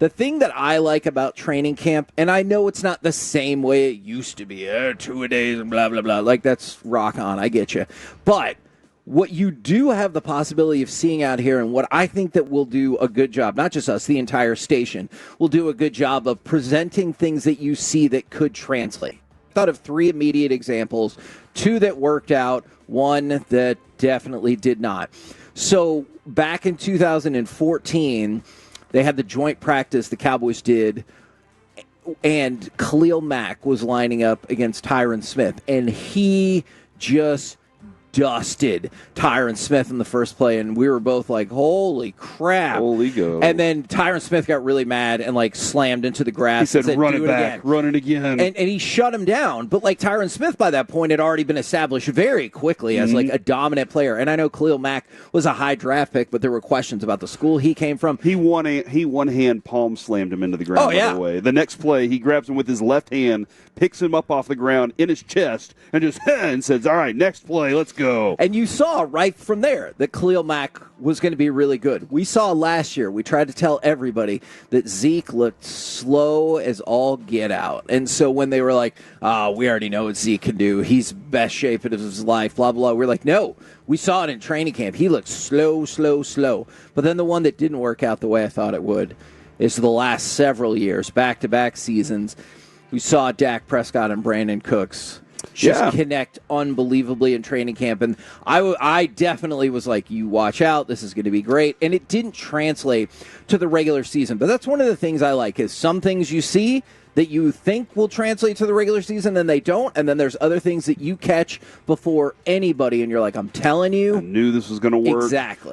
The thing that I like about training camp, and I know it's not the same way it used to be, 2-a-days and blah, blah, blah. Like, that's rock on. I get you. But what you do have the possibility of seeing out here, and what I think that we'll do a good job, not just us, the entire station, will do a good job of presenting things that you see that could translate. I thought of 3 immediate examples, 2 that worked out, 1 that definitely did not. So back in 2014, they had the joint practice the Cowboys did, and Khalil Mack was lining up against Tyron Smith, and he just dusted Tyron Smith in the first play, and we were both like, holy crap. Holy go. And then Tyron Smith got really mad and like slammed into the grass. He said, run it back, again. Run it again. And he shut him down. But like Tyron Smith by that point had already been established very quickly as like a dominant player. And I know Khalil Mack was a high draft pick, but there were questions about the school he came from. He one-hand palm slammed him into the ground, by the way. The next play, he grabs him with his left hand, picks him up off the ground in his chest, and just and says, all right, next play, let's go. And you saw right from there that Khalil Mack was going to be really good. We saw last year, we tried to tell everybody that Zeke looked slow as all get out. And so when they were like, we already know what Zeke can do. He's best shape of his life, blah, blah, blah. We're like, no, we saw it in training camp. He looked slow. But then the one that didn't work out the way I thought it would is the last several years, back-to-back seasons. We saw Dak Prescott and Brandon Cooks just connect unbelievably in training camp. And I definitely was like, you watch out, this is going to be great. And it didn't translate to the regular season. But that's one of the things I like is some things you see that you think will translate to the regular season and they don't. And then there's other things that you catch before anybody. And you're like, I'm telling you. I knew this was going to work. Exactly.